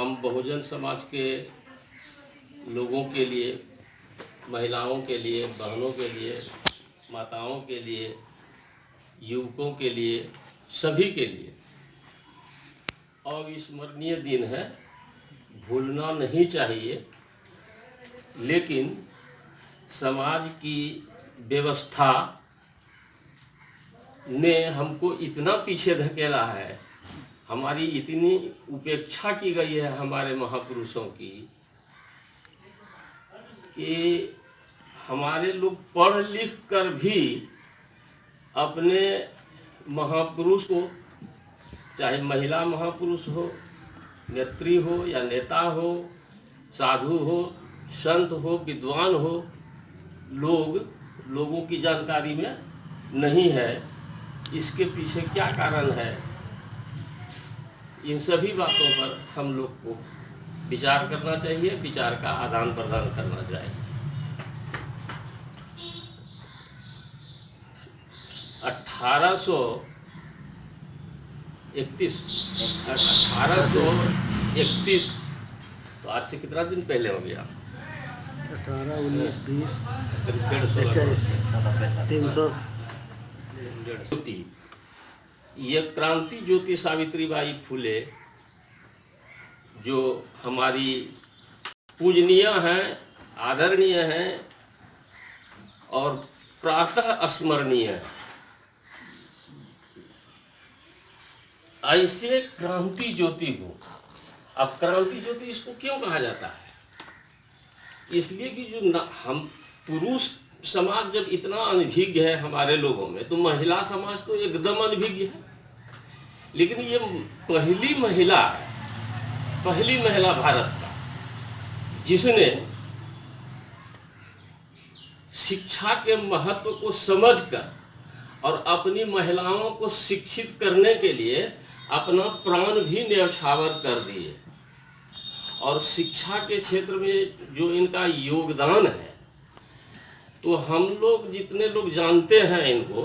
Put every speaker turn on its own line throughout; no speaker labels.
हम बहुजन समाज के लोगों के लिए, महिलाओं के लिए, बहनों के लिए, माताओं के लिए, युवकों के लिए, सभी के लिए अविस्मरणीय दिन है, भूलना नहीं चाहिए। लेकिन समाज की व्यवस्था ने हमको इतना पीछे धकेला है, हमारी इतनी उपेक्षा की गई है हमारे महापुरुषों की, कि हमारे लोग पढ़ लिख कर भी अपने महापुरुष को, चाहे महिला महापुरुष हो, नेत्री हो या नेता हो, साधु हो, संत हो, विद्वान हो, लोगों की जानकारी में नहीं है। इसके पीछे क्या कारण है? इन सभी बातों पर हम लोग को विचार करना चाहिए, विचार का आदान प्रदान करना चाहिए। 1831 तो आज से कितना दिन पहले हो गया?
18, 19, 20,
करीब 150। ये क्रांति ज्योति सावित्रीबाई फुले जो हमारी पूजनीय हैं, आदरणीय हैं और प्रातः स्मरणीय है। ऐसे क्रांति ज्योति को, अब क्रांति ज्योति इसको क्यों कहा जाता है? इसलिए कि जो हम पुरुष समाज जब इतना अनभिज्ञ है हमारे लोगों में, तो महिला समाज तो एकदम अनभिज्ञ है। लेकिन ये पहली महिला भारत का जिसने शिक्षा के महत्व को समझकर और अपनी महिलाओं को शिक्षित करने के लिए अपना प्राण भी न्यौछावर कर दिए। और शिक्षा के क्षेत्र में जो इनका योगदान है, तो हम लोग जितने लोग जानते हैं इनको,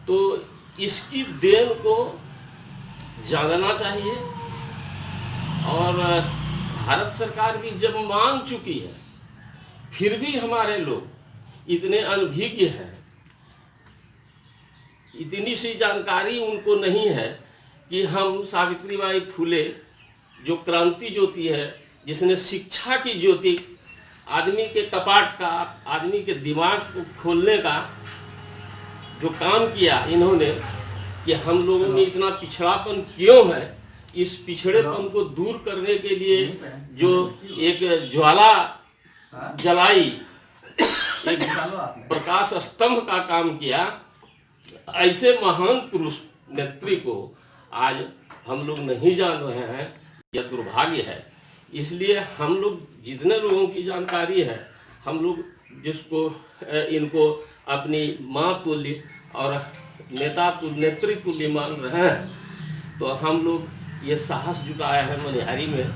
तो इसकी देन को जानना चाहिए। और भारत सरकार भी जब मांग चुकी है, फिर भी हमारे लोग इतने अनभिज्ञ हैं, इतनी सी जानकारी उनको नहीं है कि हम सावित्रीबाई फुले जो क्रांति ज्योति है, जिसने शिक्षा की ज्योति, आदमी के कपाट का, आदमी के दिमाग को खोलने का जो काम किया इन्होंने, कि हम लोगों में इतना पिछड़ापन क्यों है, इस पिछड़ेपन को दूर करने के लिए जो एक ज्वाला जलाई, एक प्रकाश स्तंभ का काम किया, ऐसे महान पुरुष नेत्री को आज हम लोग नहीं जान रहे हैं। यह दुर्भाग्य है। इसलिए हम लोग जितने लोगों की जानकारी है, हम लोग जिसको इनको अपनी माँ तुल्य और नेता तुल्य, नेत्री तुल्य मान रहे हैं, तो हम लोग ये साहस जुटाया है मनिहारी में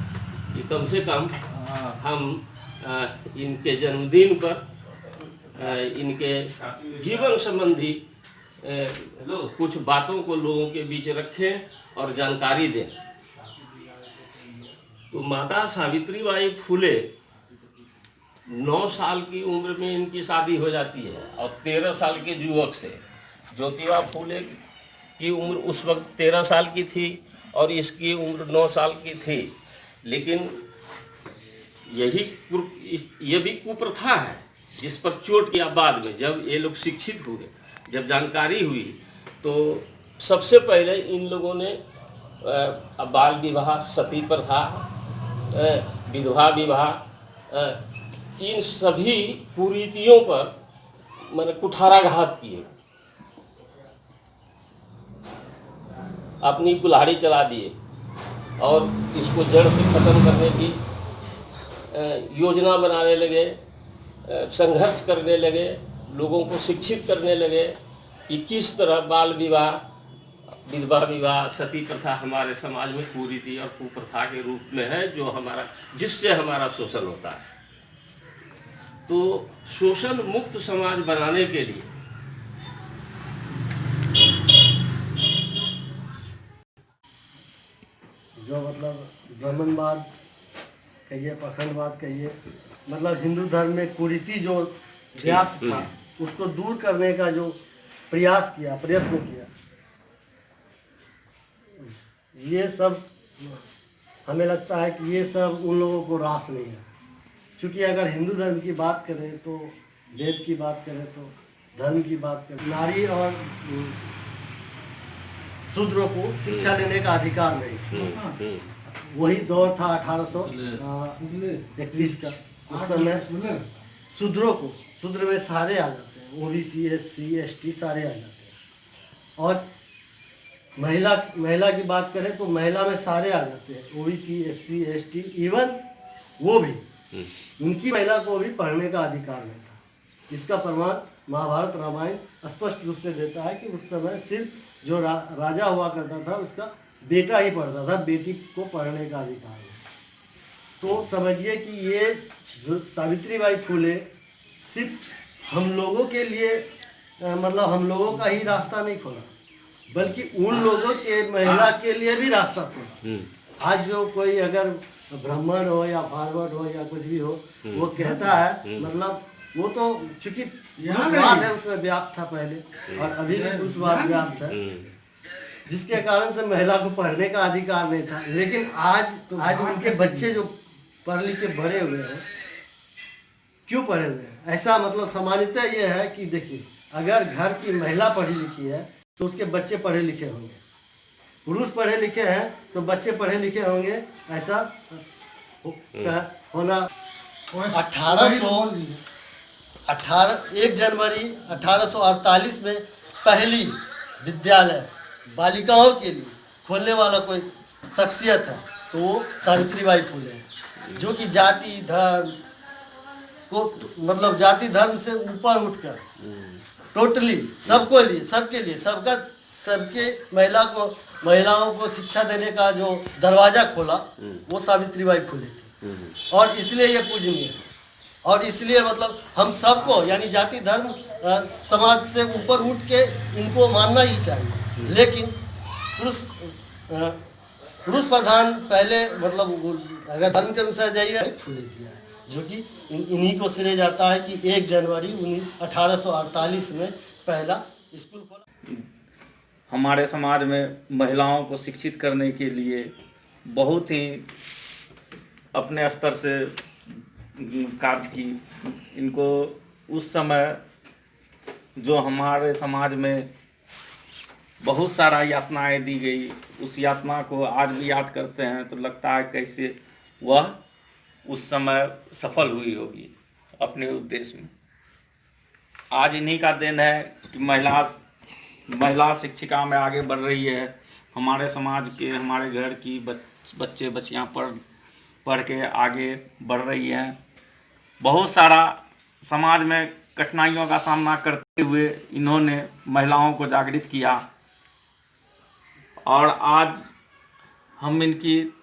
कि कम से कम हम इनके जन्मदिन पर इनके जीवन संबंधी कुछ बातों को लोगों के बीच रखें और जानकारी दें। तो माता सावित्रीबाई फुले 9 साल की उम्र में इनकी शादी हो जाती है और 13 साल के युवक से। ज्योतिबा फुले की उम्र उस वक्त 13 साल की थी और इसकी उम्र 9 साल की थी। लेकिन ये भी कुप्रथा है जिस पर चोट किया बाद में, जब ये लोग शिक्षित हुए, जब जानकारी हुई, तो सबसे पहले इन लोगों ने बाल विवाह, सती प्रथा, विधवा विवाह, इन सभी कुरीतियों पर मैंने कुठाराघात किए, अपनी कुल्हाड़ी चला दिए और इसको जड़ से खत्म करने की योजना बनाने लगे, संघर्ष करने लगे, लोगों को शिक्षित करने लगे कि किस तरह बाल विवाह, विधवा विवाह, सती प्रथा हमारे समाज में कुरीति और कुप्रथा के रूप में है, जो जिससे हमारा शोषण होता है। तो शोषण मुक्त समाज बनाने के लिए
जो मतलब ब्राह्मणवाद कहिए, पाखंडवाद कहिए, मतलब हिंदू धर्म में कुरीति जो व्याप्त था उसको दूर करने का जो प्रयास किया, प्रयत्न किया, ये सब हमें लगता है कि ये सब उन लोगों को रास नहीं है। क्योंकि अगर हिंदू धर्म की बात करें तो, वेद की बात करें तो, धर्म की बात करें, नारी और शूद्रों को शिक्षा लेने का अधिकार नहीं था। वही दौर था 1831 का। उस समय शूद्र में सारे आ जाते हैं, ओबीसी, एससी, एसटी सारे आ जाते हैं। और महिला की बात करें तो महिला में सारे आ जाते हैं, ओबीसी, एससी, एसटी, इवन वो भी, उनकी महिला को भी पढ़ने का अधिकार नहीं था। इसका प्रमाण महाभारत रामायण स्पष्ट रूप से देता है कि उस समय सिर्फ जो राजा हुआ करता था उसका बेटा ही पढ़ता था, बेटी को पढ़ने का अधिकार नहीं। तो समझिए कि ये जो सावित्रीबाई फुले सिर्फ हम लोगों के लिए मतलब हम लोगों का ही रास्ता नहीं खोला, बल्कि उन लोगों के महिला के लिए भी रास्ता खोला। आज जो कोई अगर ब्राह्मण हो या फॉरवर्ड हो या कुछ भी हो, वो कहता है, मतलब वो तो चूंकि पुरुषवाद है उसमें व्याप्त था पहले, और अभी भी पुरुषवाद व्याप्त है, जिसके कारण से महिला को पढ़ने का अधिकार नहीं था। लेकिन आज उनके बच्चे जो पढ़ लिख के बड़े हुए हैं, क्यों पढ़े हुए हैं? ऐसा मतलब सामान्यतः ये है कि देखिए, अगर घर की महिला पढ़ी लिखी है तो उसके बच्चे पढ़े लिखे होंगे, पुरुष पढ़े लिखे हैं तो बच्चे पढ़े लिखे होंगे, ऐसा होना। 1 जनवरी 1848 में पहली विद्यालय बालिकाओं के लिए खोलने वाला कोई शख्सियत है तो वो सावित्रीबाई फुले है, जो कि जाति धर्म को मतलब जाति धर्म से ऊपर उठकर टोटली सबके लिए सबके महिलाओं को शिक्षा देने का जो दरवाजा खोला वो सावित्रीबाई फुले थी। और इसलिए ये पूजनीय है, और इसलिए मतलब हम सबको यानी जाति धर्म समाज से ऊपर उठ के इनको मानना ही चाहिए। लेकिन पुरुष प्रधान पहले मतलब अगर धर्म के अनुसार जाइए फुले दिया है, जो कि इन्हीं को श्रेय जाता है कि 1 जनवरी 1848 में पहला स्कूल खोला।
हमारे समाज में महिलाओं को शिक्षित करने के लिए बहुत ही अपने स्तर से कार्य की। इनको उस समय जो हमारे समाज में बहुत सारा यातनाएं दी गई, उस यातना को आज भी याद करते हैं तो लगता है कैसे वह उस समय सफल हुई होगी अपने उद्देश्य में। आज इन्हीं का दिन है कि महिला शिक्षिका में आगे बढ़ रही है। हमारे समाज के, हमारे घर की बच्चे बच्चियां पढ़ के आगे बढ़ रही हैं। बहुत सारा समाज में कठिनाइयों का सामना करते हुए इन्होंने महिलाओं को जागृत किया, और आज हम इनकी